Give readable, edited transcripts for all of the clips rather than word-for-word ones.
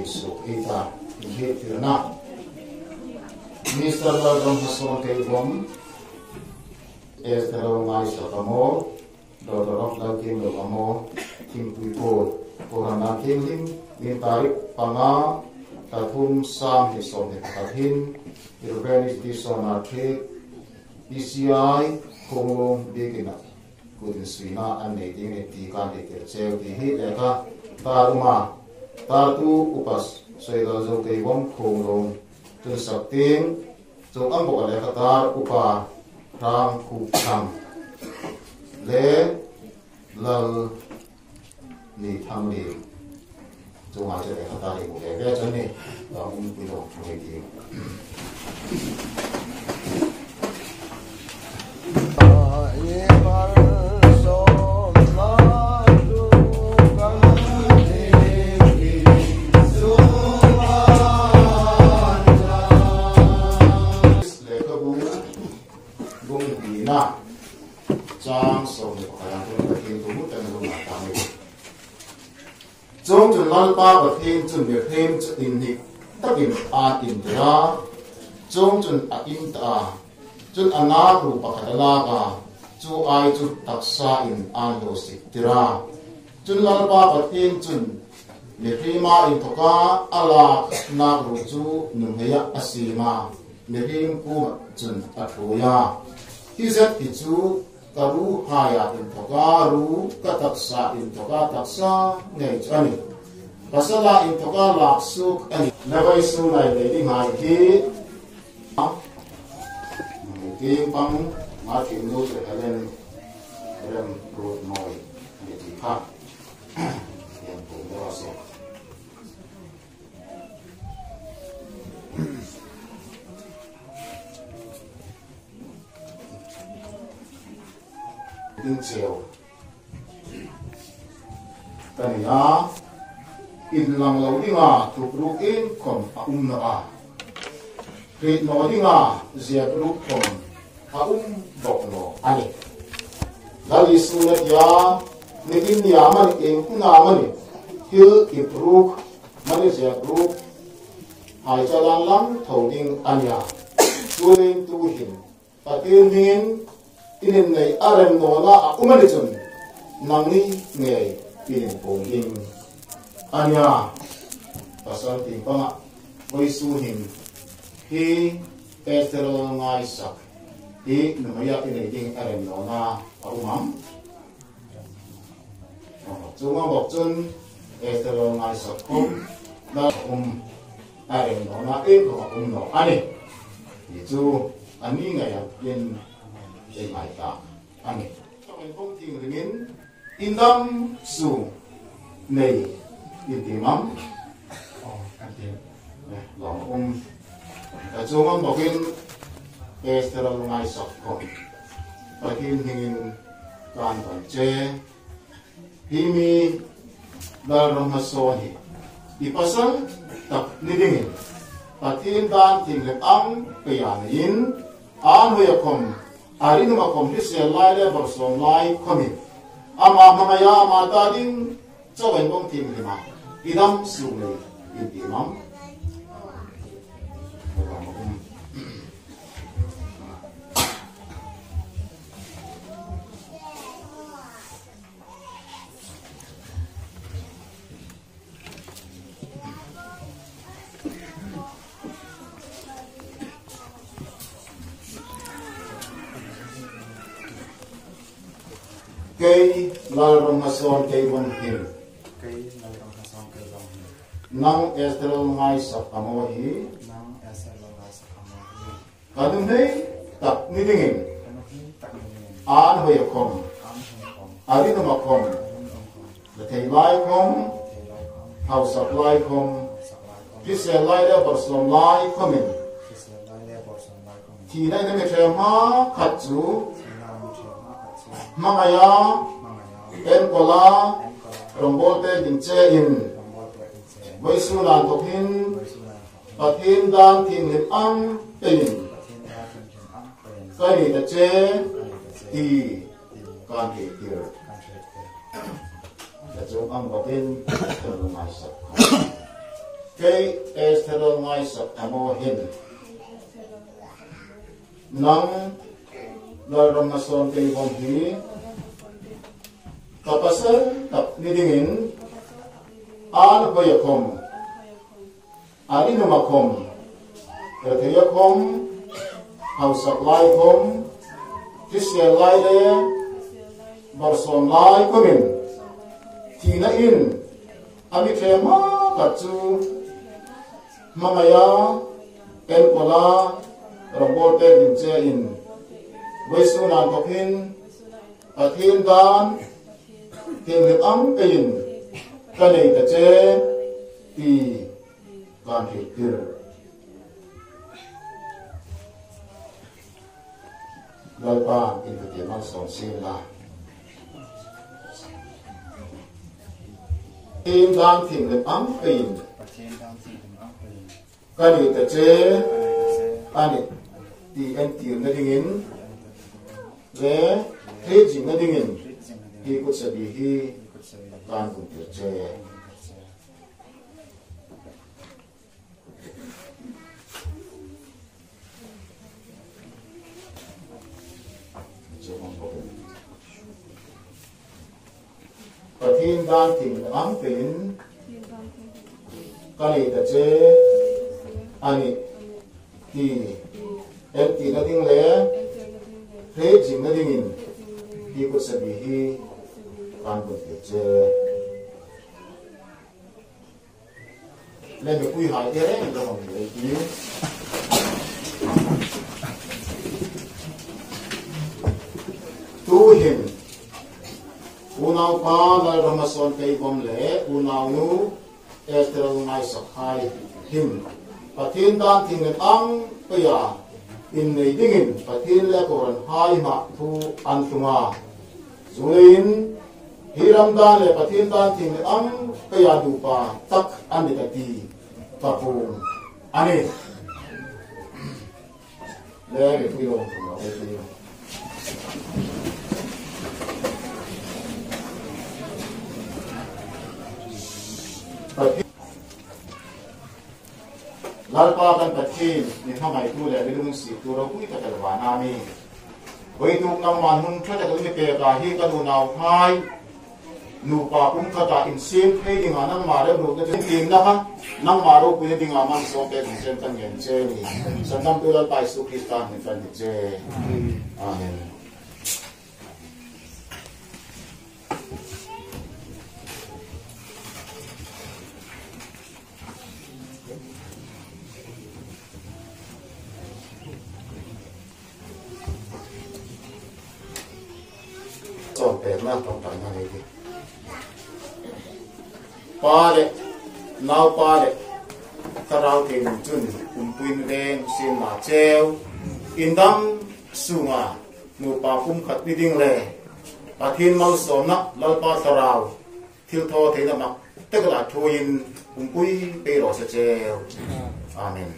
su ita he tirna Mr. Lalramhmasawn Keivom Esther Lalngaisak amo Daughter of Lalngaisak amo Thiek Kohran THIENGHLIM min tarik panga Dutusam Alo Rev-H.T.Sawna Thiek PCI Khuongluong bigina kudin swina Innei ti kan cheu ti hi leka taruma tatu upas soida zo Keivom Khuongluong tun sakting zo ambo leka tar upa rang ku tham le lal ni thangli zo nga je leka tar mu le ge chani da pilo ni ti Trong chun lalpa và thêm chun việc thêm chun inmi tất in in ra trong chun in ta chun anak rupa kadala ka chu ai chu taksa in lo sikira chun lalpa và thêm chun việc thêm in thoka ala na ru chu numheya asima việc thêm ku chun athoya hizat hi chu karu haya in thoka ru kataksa in thoka taksa nei chani pasala in thoka laksuk ani navai su nai le ding hai ki ting pang ma tim nu se helen rem road noi ni ti kha yang pu mo so in cheo tania in lang lo dinga tukru in kom na a rit no dinga zia ru kom dok no ani dali sunat ya nikin ya man in kuna mani hil ipruk mani zia ru hai chalan lam thoding anya tuin tu hin patin hin inin nei arem no na umani chun nangni ngei inin pongin anya pasal ting panga voi su hin hi Esther Lalngaisak hi numaya inei ding arem no na umam chunga bok chun Esther Lalngaisak kom na arem no na ko no ani hi chu ani ngaya in ei mai ta ani trong phong ting ringin indam su nei in timam long chunga bokin Esther Lalngaisak kom pakin hingin kan ban che himi Lalramhmasawn hi ipasal tak nidingin patin dan tinglem ang kayanin an hoyakom arin makom hise lai le borsom lai komin ama mamaya mata ding chawen bong tim lima idam sule idimam Kei Lalramhmasawn Keivom him nang Esther Lalngaisak amo hi kadum hei tak nidingin an hoyakom arin makom thei lai kom house supply kom hise lai le borsom lai komin thi nai ne me ma khatchu mangaya enkola rombolte dingche in voisu lan tokhin pathin dan tinghlim ang penin kai ta che ti kan ke tir da chung ang bokin Lalngaisak Kei Esther Lalngaisak ahin nang Lalramhmasawn Keivom hi kapasal tap nidingin an hoyakom ani numakom Rev-H.T.Sawna hausak lai kom Christian lai le barson lai komin tina in ami trema katsu mamaya enpola robote dinche in Wesu nan topin ahin dan THIENGHLIM ang kayin kanay tache ti kan hitir galpa in RAMHMASAWN sila in dan THIENGHLIM ang kayin kanay tache anih ti entir na dingin le hejing na dingin ikut sabihi kan kuntirce patin dan ting ang pin kali tace ani ti enti na ding le hejing na dingin ikut sabihi kan kuntirce nên được quy hoại thế mình cho mọi người ý kiến tu hình unau pa Lalramhmasawn Keivom le unau nu Esther Lalngaisak hai him pathin dan THIENGHLIM ang kaya Innei dingin pathin le Kohran hai ma thu an thunga zuin hiram dan le pathin dan THIENGHLIM ang kaya dupa tak anitati papung anih le Khuongluong lalpa kan pathin ni hamai tu le bilung si tu ro pui ta kalwa na mi wei tu nang man hun thra ta ni pe ka hi ka nu nau hai nu pa kum kha ta in sim thei ding anang ma re ru ka tin na ha nang ma ro pui ding amang so pe ding sen tan yen che ni sanam tu lal pai su kristan ni tan che amen trong tiền nó trong trận này thì pa đấy nào pa đấy ta rau thì mình chun pin đen xin mà treo in đâm sung à nụ pa cũng khát đi đinh lệ pa thiên mau sớm nè lau pa ta rau thiêu tho thế là mặc tức là thôi in pin bê rồi sẽ treo amen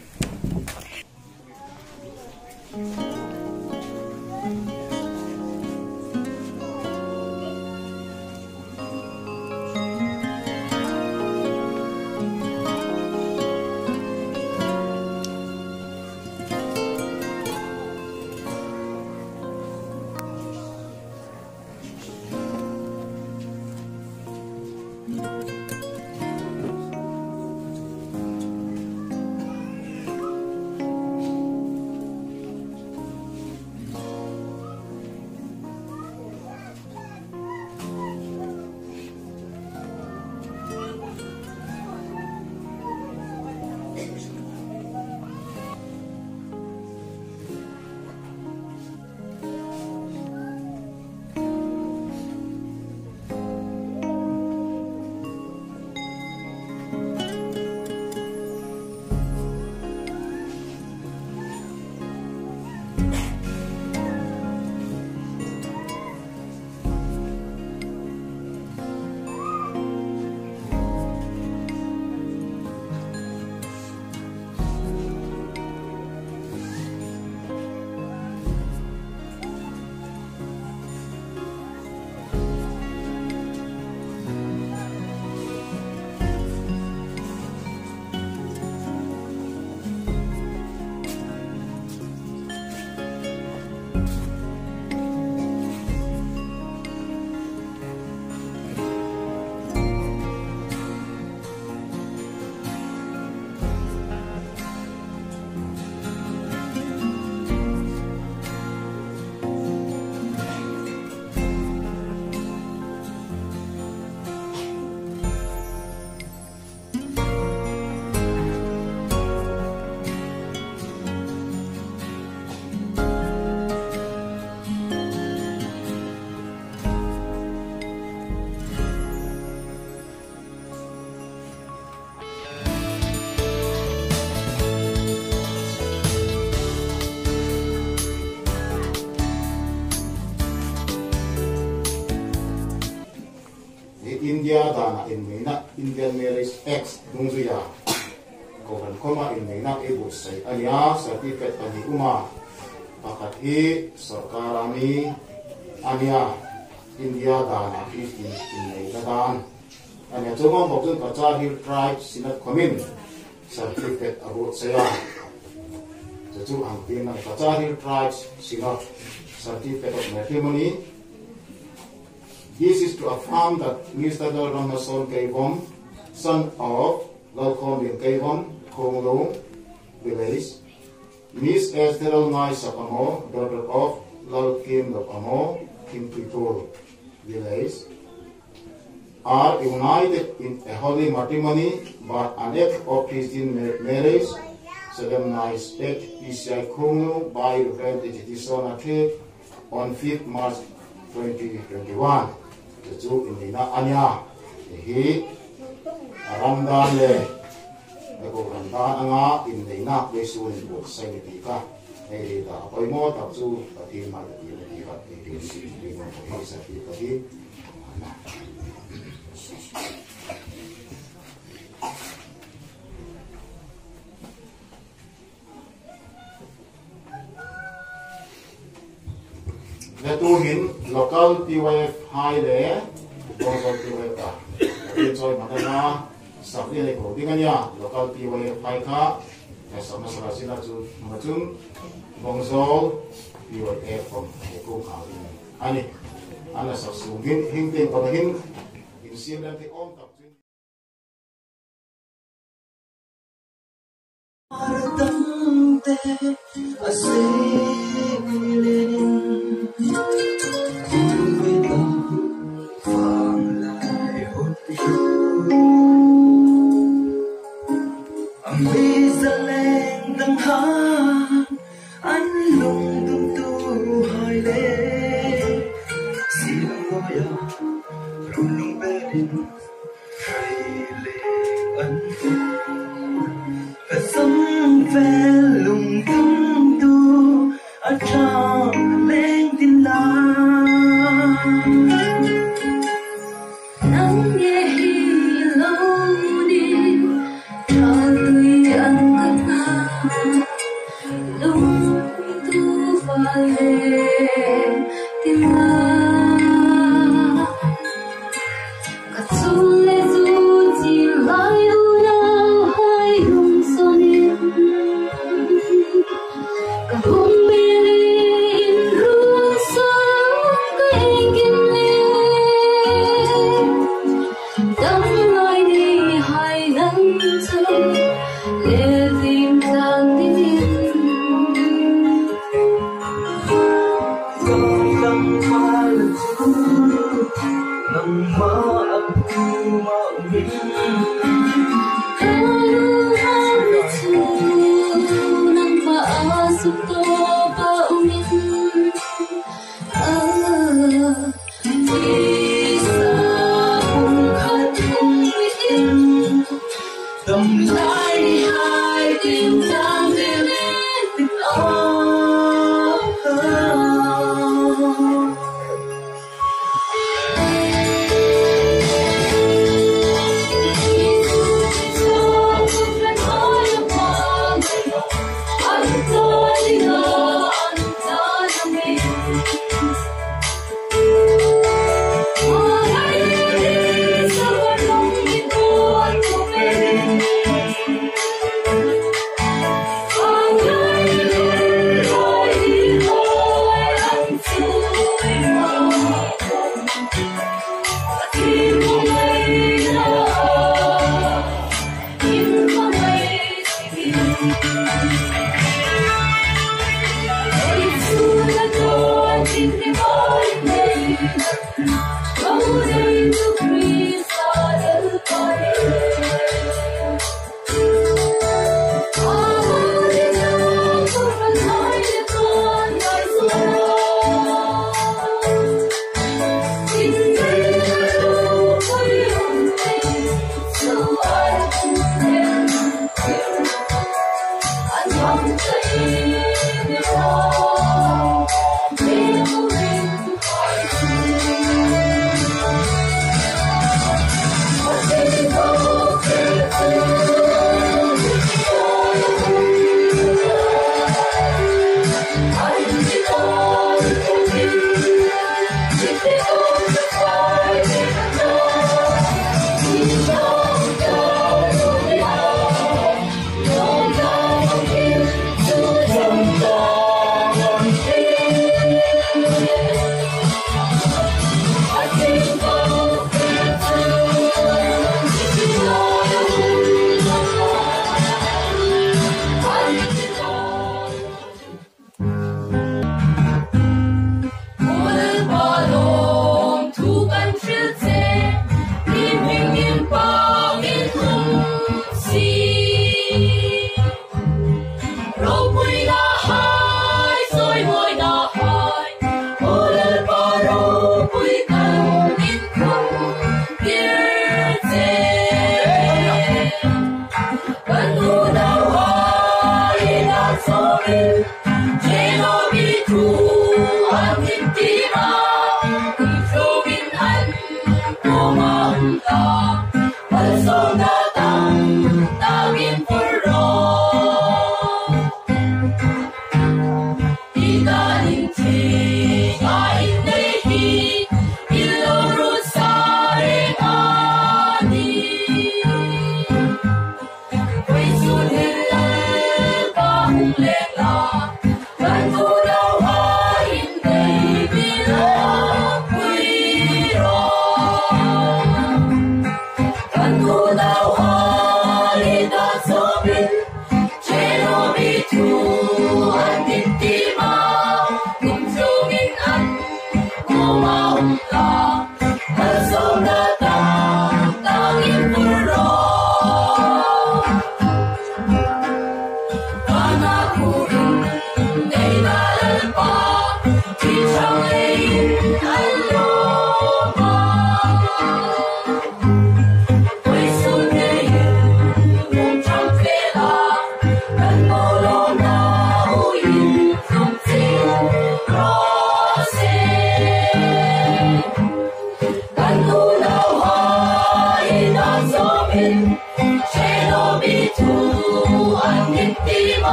India dana inmi na Indian Marriage Act nungzuya Kohran koma inmi na ibu say anya certificate ani uma pakat hi sarkarami anya India dana inmi na dan anya chungom bokjun kacha hill tribe sinat komin certificate abot saya chu ang tin na kacha hill tribe sinat certificate of matrimony. This is to affirm that Mr. Lalramhmasawn Keivom, son of Keivom, Khuongluong village, Miss Esther Lalngaisak, daughter of Lalngaisak, village, are united in a holy matrimony, but an act of Christian marriage solemnized at Khuongluong by Rev-H.T.Sawna Thiek on 5th March 2021. Ju inina anya hi aramdan le ko randan anga inina besun bu sai ni ka ei da poi mo ta chu ta ti ma ti ni ka ti si ni mo ko sa ti ka ti le tu hin local TYF hai le local TYF ka ti choi ma na sak ni le ko ding ania local TYF hai ka ya sama sala sina chu ma chung bongzol TYF from ko ka ani ana sa sungin hing ting pa hin in sim dan ti om tak chin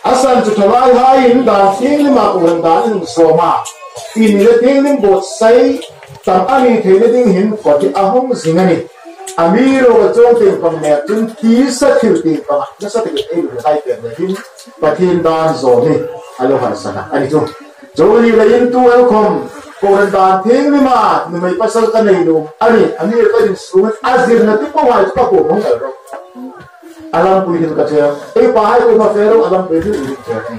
Asan chu thalai hai in dan thienghlim a Kohran dan in soma in le thienghlim bot sai tam ani thei le ding hin poti ahong zingani amiro ga chong teng pang ne tun ki sa thil ti pang na sa te ei le hai pe le hin pathin dan zo ni alo han sana ani chu joli le in tu el khom Kohran dan thienghlim a numai pasal ka nei lo ani amir ka in sumat azir na ti pa wa ka ko mong ro alam pui hin ka che ei pa hai ko ma fero alam pui hin ri che ni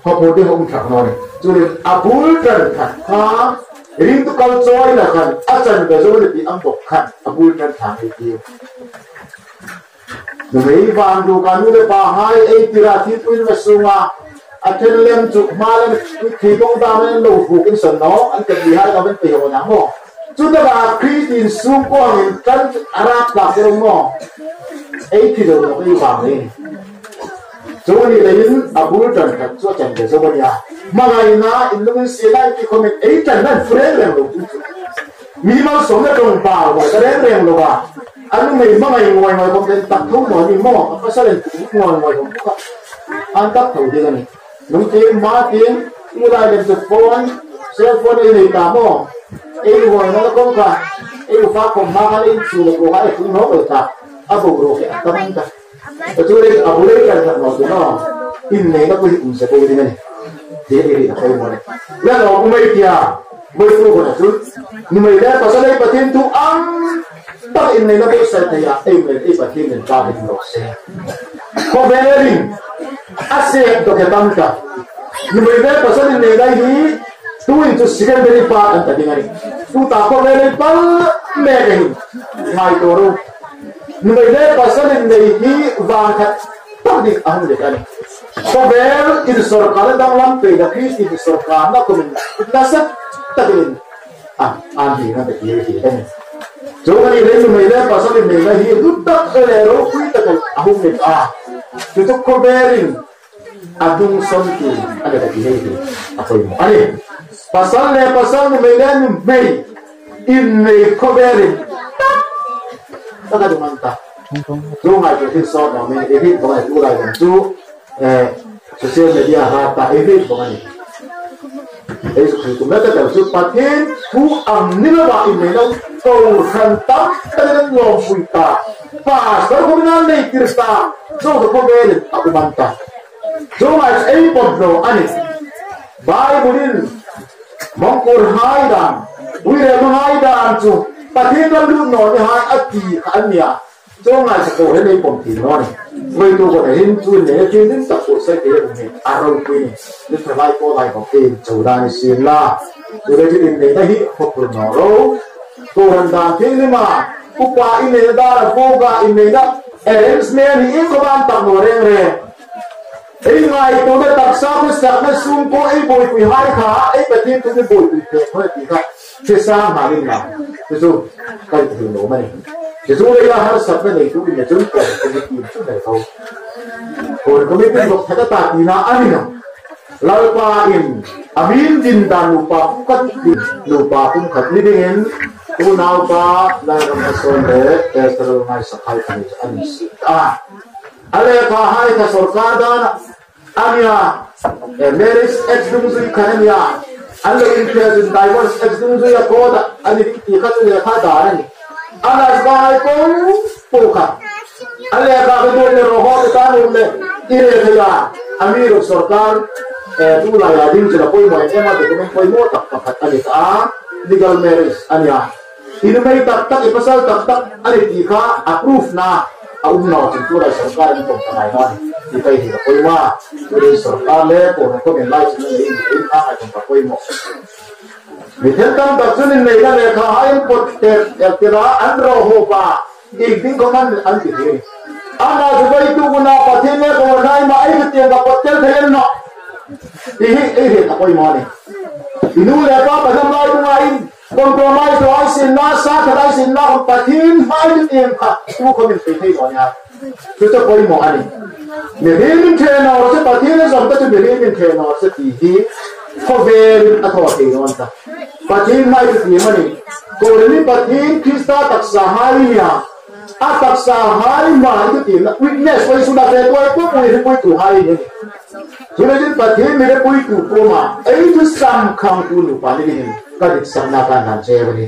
ko po de hom thak no ni chu le abul kan kha ha ring tu kal choi la khan achan be zo le ti am bok khan abul kan thang ni ti no mei van du kan nu le pa hai ei tira thi pui ma sunga athel lem chu malan thi dong da men lo fu kin san no an ka bi hai ka ben pe ho na mo chu da ba Christian sung ko in kan arab la ko mo ấy thì rồi nó đi vào đi chỗ này là những abul trần thật cho trần để cho bọn nhà mà ngày na Indonesia này thì không ấy trần nên phơi lên rồi mi mau sống ở trong bảo và cái đấy lên rồi à anh mình mà mày ngồi ngồi không đến tập thuốc nói mình mò có sao lại ngồi ngồi không có anh tập thầu gì này đúng tiền má tiền như là đến chụp phone cell phone này cả mò ấy ngồi nó không cả ấy phát cùng má cái in chụp của cái cũng nó ở cả abu roke ataman ta betul abu le kan no no inne na ko un se ko ni de ri ko mo ne la no ko mai tia mo ko ko na su ni mai la pa sa le patin tu ang ta inne na ko sa ta ya ai me ai patin ne ta ni no se ko verin ase to ke tamta ni mai la pa sa ni la hi tu in tu sigan beri pa an ta dingari tu ta ko verin pa me ri ngai to ru người đây pasal ini hi vangkat tadik ahli dekani. Kober itu sorkan dan lampe dakis itu sorkan nak komen. Nasab takin ahi nanti kiri kiri. Jangan ini lumailah pasal ini lah hidup tak elero kita tu ahum ni itu koberin adung sonti ada lagi ni apa ini ani pasal lumailah lumai inmi koberin tak ada mantap jangan jadi sort nama ini bukan itu lah itu sosial media rata ini bukan ini itu mereka terus patin ku amnila ini lah Kohran tak ada long kita pas baru kenal ni kirsta so koberin aku mantap so mas podno anih Bible mongkur haidan Rev-H.T.Sawna tu patin lalu no ni hai ati ania so mas Kohran ni pomtino ni với tôi có thể hình dung để chuyên đến tập của sách để mình arrow queen để phải lại có lại có tiền chủ đàn xin là từ đây chuyên đến đây hít học được nó đâu tôi làm đàn thế nhưng mà cô qua in này đã là cô ga in này đã X-Men thì có ban tập nổi đen rồi ấy ngày tôi đã tập sao tôi sắp nó xuống có ấy bồi quỳ hai khá ấy phải thêm tôi bồi quỳ thế thôi thì khác thế sao mà lên nào ví dụ cái thử nổ mày ví dụ đây là hai sắp cái này tôi bị chúng tôi cái gì chút này thôi rồi có mấy cái luật thay ta thì na anh nào Lalpa amin din dan lupa pun kat ni dengan tunau pa Lalramhmasawn Esther Ngaisa kai kan anih ale ka hai ka sarkar dan ania marriage exdumzui kanania alle include divorce exdumzui akoda ani tikat le kha daran anas bai ko puka ale ka do le roho ta le ire khaya amir sarkar tu lah ya din sudah koi mau ema tu kau koi mau tak anih legal marriage ania ini mai tak pasal tak anih tika approve na na tu lah sarkar ni pun tanai na tika ini koi mau tu sarkar le kau ni lai sini ini apa tu koi mau Misalkan baksun ini kan ya kahain pot kira andro hopa ikting koman anti ini anak juga itu guna patinya kalau naik mai itu yang dapat terkait no ini tak koi mau ni ini lepas pasal lai tu lain compromise doa sinna sah kadai sinna patin hai yang tu komin terkait doanya kita koi mau ani Merimin kena orang seperti sampai tu merimin kena orang seperti kober atau apa yang orang patin mai itu ni mana? Kohran ni patin Krista tak saharinya, tak sahari mah itu dia. Witness, kalau sudah tertua itu boleh boleh tu hari ni. Jadi patin mereka boleh tu koma. Itu samkang tu lupa ni. Kadang samnakan dan cewek ni.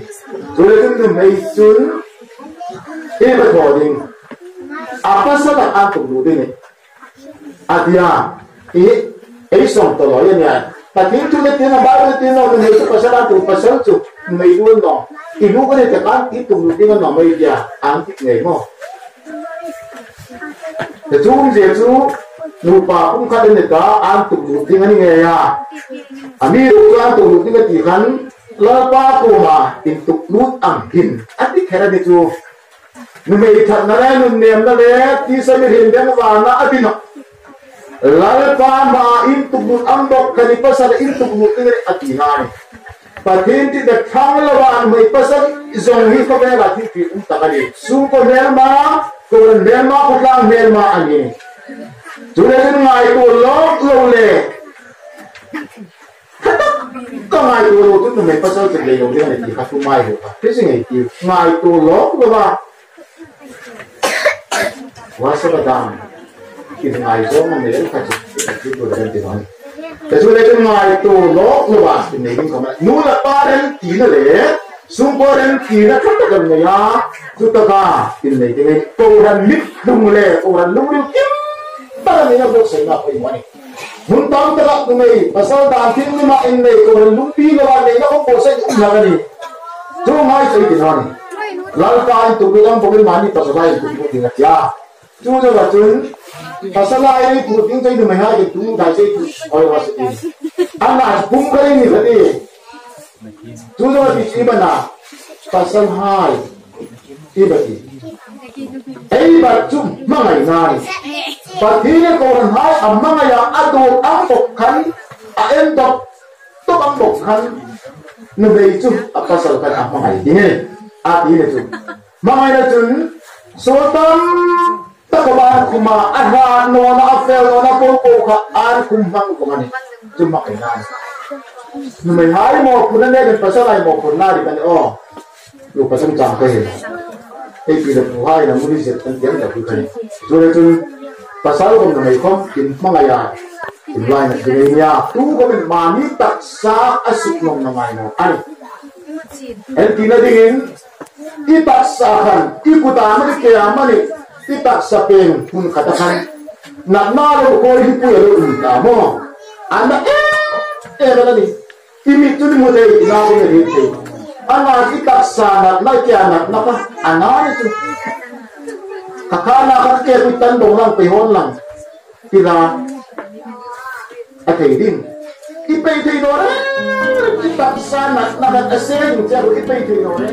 Jadi tu meitun ini recording. Apa sebab aku lupa ni? Adia, ini song tolong ya ni. Tapi tu le tiada baru tiada orang itu pasal tu meiduan dong. Ibu kan itu kan itu mungkin orang media antik ni mo. Jadi lupa pun kadang ni dah antuk mungkin ni ya. Amir kan tu mungkin kan lepas koma untuk lut ahin. Adik kira itu. Numaikat nara nunem nara tisa mirhindang wana adina. Lalpa ma intuk lut ambok kanipasal intuk lut ini atinani. Patinti the Khuongluong may pasal zonghi ko bela tipi untakali. Suko merma Kohran merma Khuongluong merma anih. Julesin ngai tu lole. Ngai tu lo tu may pasal terlay yung dia ni katumay ho. Kasi ngai tu lo ba. Wasa badam. Ngai zo mo meron kasi ito rin din. Jadi kita ngai tu lo ba ini kan. Nula paren tina le. Sumporen tina kata kan ya. Tutaka ini ini Kohran lip dumle Kohran lumul kim. Parang ina bok sa ina ko imani. Muntang tagak tumay pasal dancing ni ma Innei Kohran lumpi lawan ina ko bosa ilagan ni. Jo mai sai dinani. Lalkai tu bilang pokok mani pasal itu ingat ya. Jo jo pasal ini puting tu mai ha itu dai sai tu oi wasati. Anak bung kali ni tadi. Jo jo di sibana pasal hai ibati. Bacum mangai nai. Patinya Kohran hai amang ya adul angkok kan aendok tu angkok kan nebei tu pasal kan amang ini. ati na chun mangai na chun sotam takaban kuma aha no na afel no na po ka an kumbang ko mani chun makai na numai hai mo kunan ne pasalai mo kunari kan o lu pasang jang ka he ei pila hai na muri se tan tiang da ku kai chun pasal ko numai kom kin mangaya lai na dunia tu ko men mani tak sa asuk nom na mai no ani en tina dingin itak sa kan ikuta mani ke amani itak sa pen pun katakan na nalo ko hi pu yo unta mo anda bala ni imi tu mo dei na ko ni te ana itak sa na ke anak na pa anani tu kakana ka ke pitan dong lang pe hon lang tira athei din ipei thei no re itak sa na ka asen ja ko ipei thei no re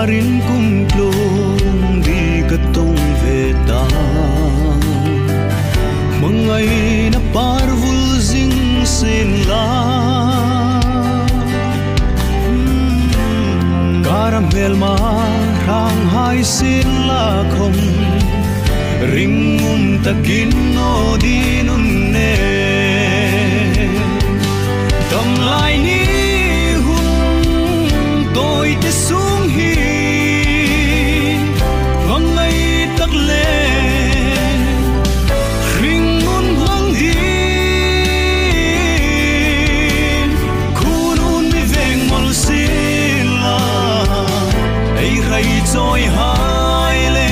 rin Khuongluong di katong veta mangay na parvul zing sin la karamel ma rang hai sin la khom ringum takin no dinun ne tam lai ni hun tôi te sung hi ngai tak le ringun hang hi kunun mi veng mol sila ei rai choi hai le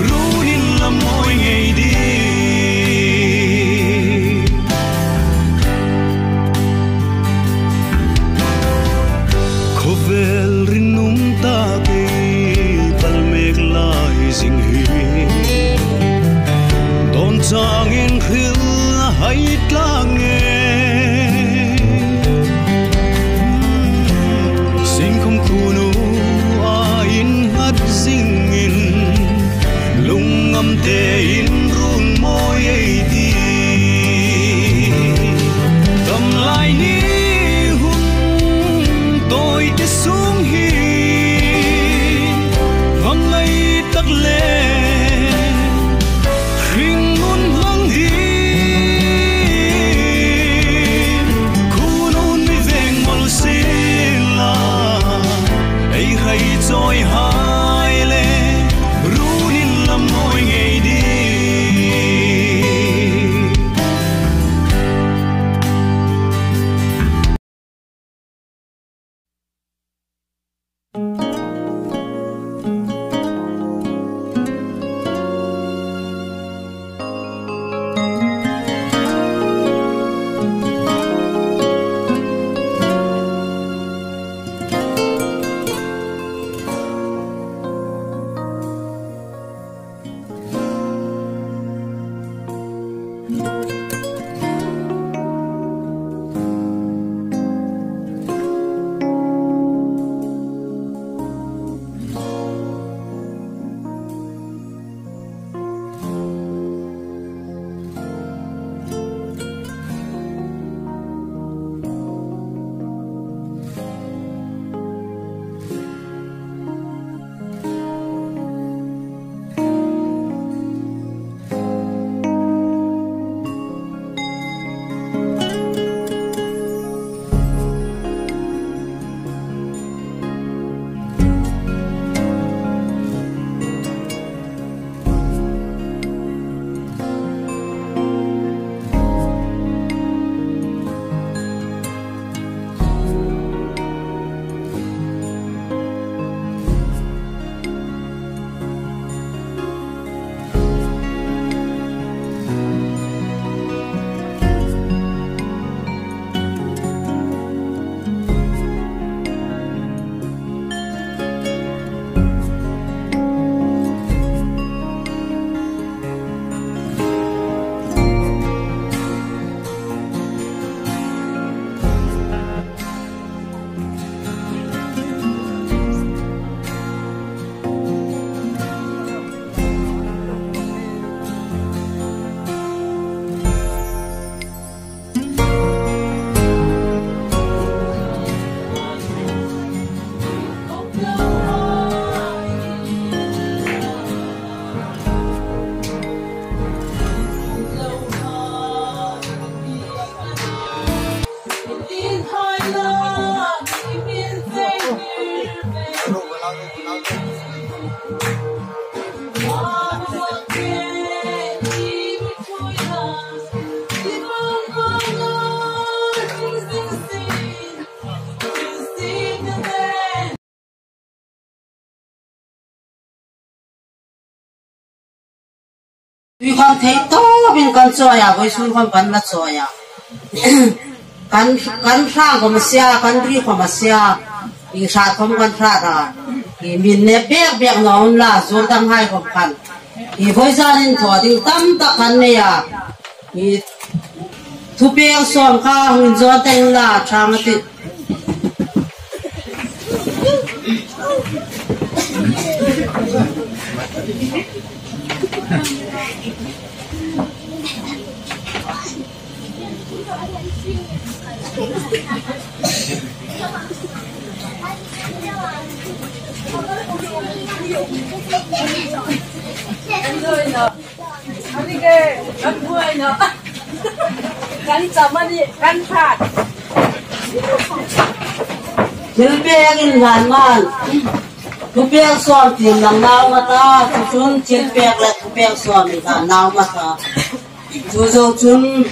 runin lam moi ngei di khovel rinum ta ke palmek lai jing hi don chang in khil hai tlang nge sing khum khunu a in hat sing in lungam te in run moi ei di tam lai ni hun tôi te sung hi ngai tak le ringun hang hi kunun mi veng mol sila ei hai choi hai le runin lam moi ngei di Vì con thấy to bên con trôi à, với xuống con bắn là trôi à, con sang của mà xia, con đi của mà xia, thì sát không con sát à, thì mình nếp bẹc nó là rồi đâm hai của con, thì với gia đình thọ thì tâm tắc hắn này à, thì thu bẹc xuống cả mình rồi tên là trang thì Chilpek in Ganman, Tupek Swam Tim Lang Now Mata, Chun Chilpek let Tupek Swam in Now Mata, Juzo Chun,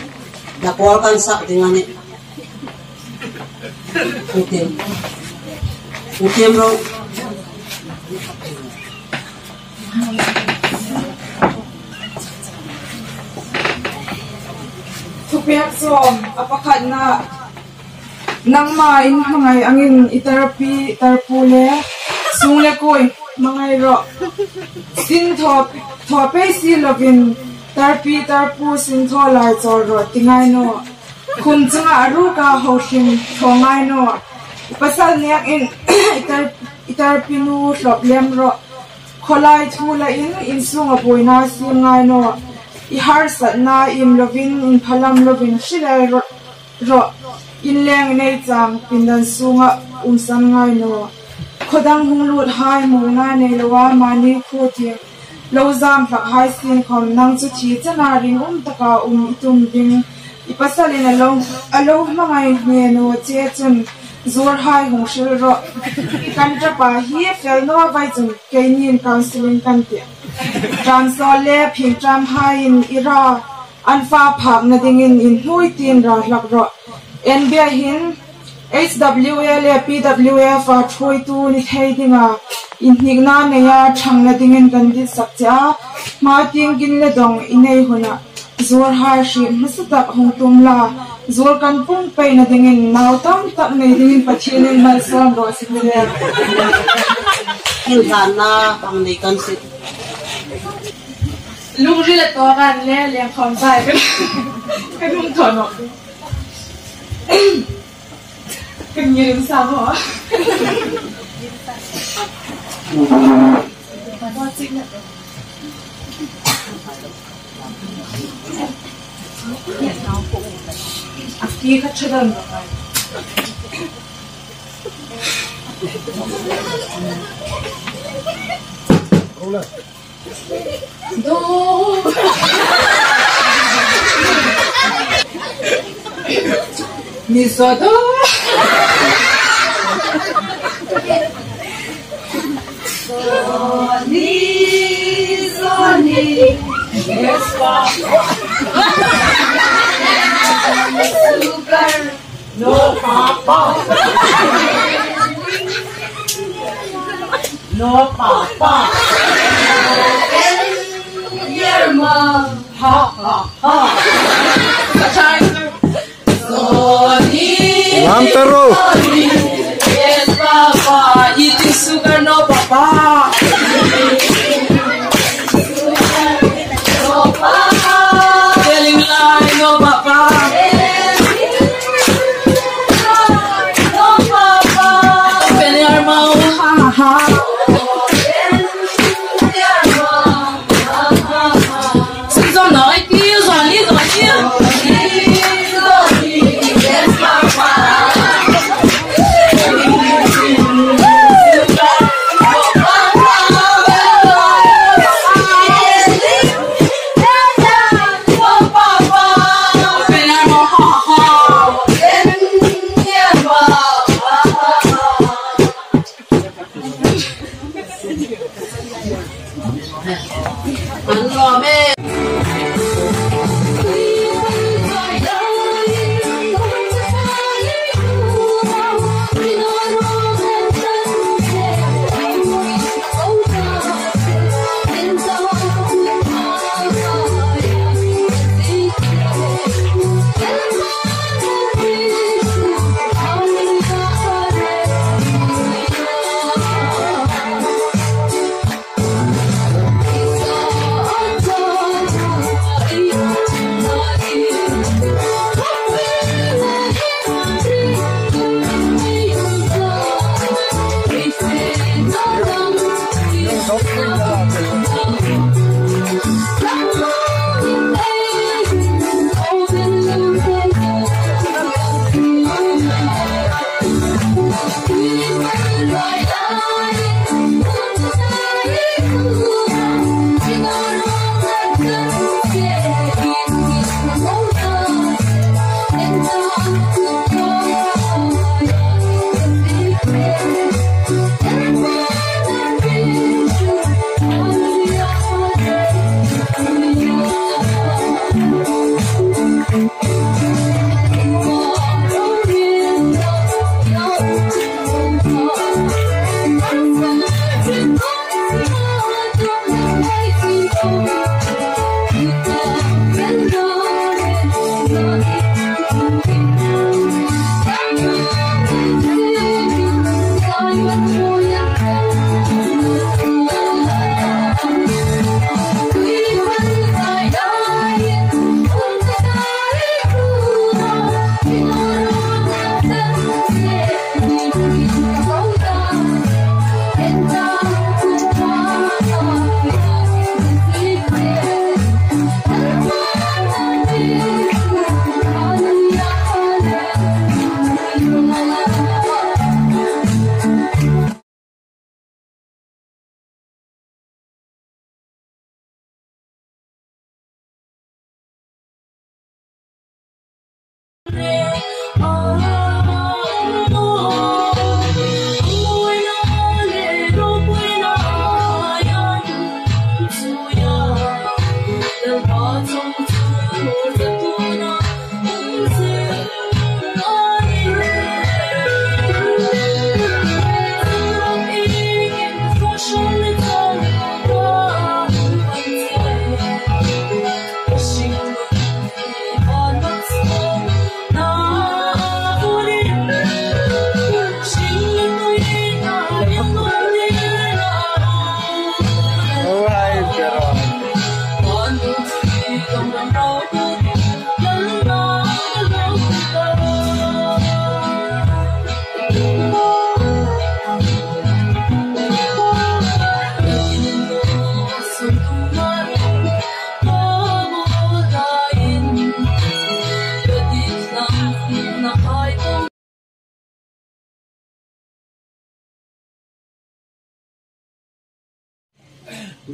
the Porkan Sak Dingani, Utim Road. Tupek Swam, apakat na nang main mangay angin iterapi tarpule sungle koi mangay ro sin thop thope si lovin tarpi tarpu sin thola chor ro tingai no khum changa aru ka hoshin thongai no pasal nek in iterapi nu loblem ro kholai thula in sunga boina singai no I har satna im lovin in phalam lovin shilai ro in leng nei chang pindan sunga san ngai no khodang hunglut hai mona nei lawa mani khoti lo zam thak hai sin khom nang chu thi chana ring taka itum ding ipasalin alo mangai ne no che chun zor hai hung shil ro kan pa hi fel no vai chun keinin counseling kan te transol le phing tram hai in ira anfa phak na ding in hui tin ra lak ro NBA hin HWL PWF thoi tu ni thei dinga in higna ne ya thangna dingin kan di sakcha ma ting gin le dong inei hona zor ha shi masutak hongtum la zor kan pung pe na dingin naw tam tak nei dingin pathinin mal som ro sikle in kana pang nei kan sit lung ri le to kan le khom sai kan lung thono Cần như sao hả? Kia khách chơi đơn rồi. Đâu? Misoto. Sony, yes, Papa. Sugar, no Papa. No Papa. Your mom, ha ha ha. Sony, yes, Papa. Eating sugar, no Papa. No Papa. Telling lie, no Papa. No Papa. Open your mouth, ha ha. Since nói kia rồi kia.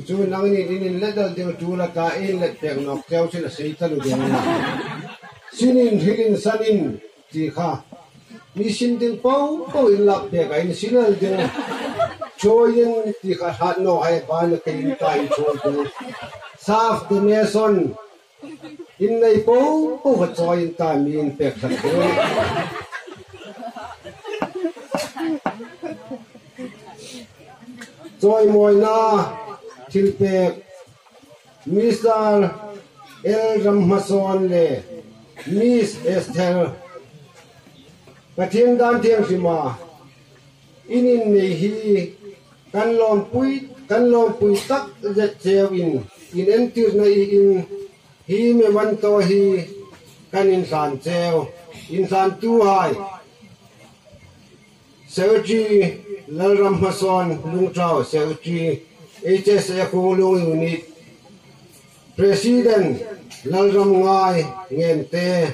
chú năng ni đi lên đầu điều chú là ta in lệ bèn nọc treo trên là xây ta được rồi xin in hilin san in chỉ kha mi xin tiếng bao bao in lạc bèn cái xin là tiếng trôi in chỉ kha hạt nọ hay ba là cái in tai trôi tiếng saf the nation Innei bao bao vật trôi in tai mi in bèn thật rồi trôi mồi na Thiek Mr. Lalramhmasawn le Miss Esther Pathian dan thienghlim inin nei hi kan lom pui tak zet cheu in entir na in hi me wan to hi kan in san cheu in san tu hai Sergi Lalramhmasawn lungtrao Sergi HSA Khuongluong unit President Lalramhmasawn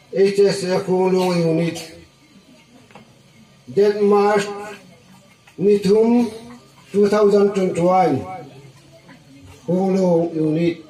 HSA Khuongluong unit date March 2021 Khuongluong unit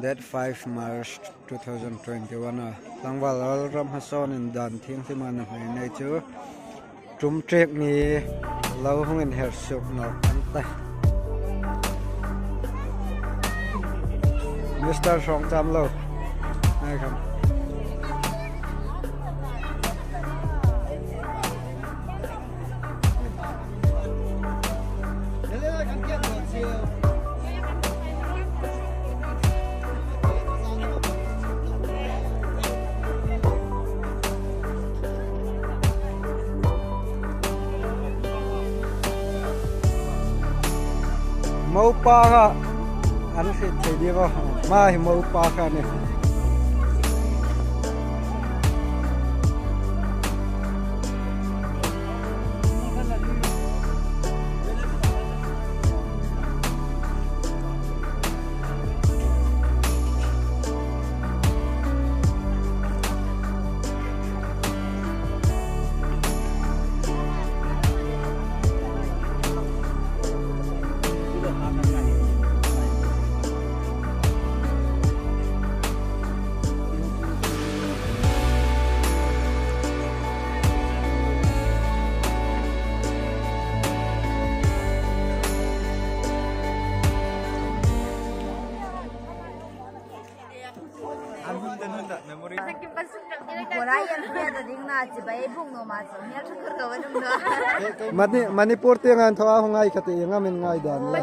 That 5 March 2021 Langwal Lalramhmasawn in Dan Thienghlim Ngaina chu Trum Trek ni lo hung in her suk no ante Mr. Dutusam Alo ai không mau pa ka an fit thei di ba ma hi mau pa ka ne Manipur tiangan thoa hungai kati ngamin ngai dan la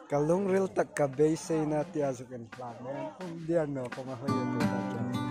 kalung real tak ka base na ti azukan plan dia no ko ma hoye to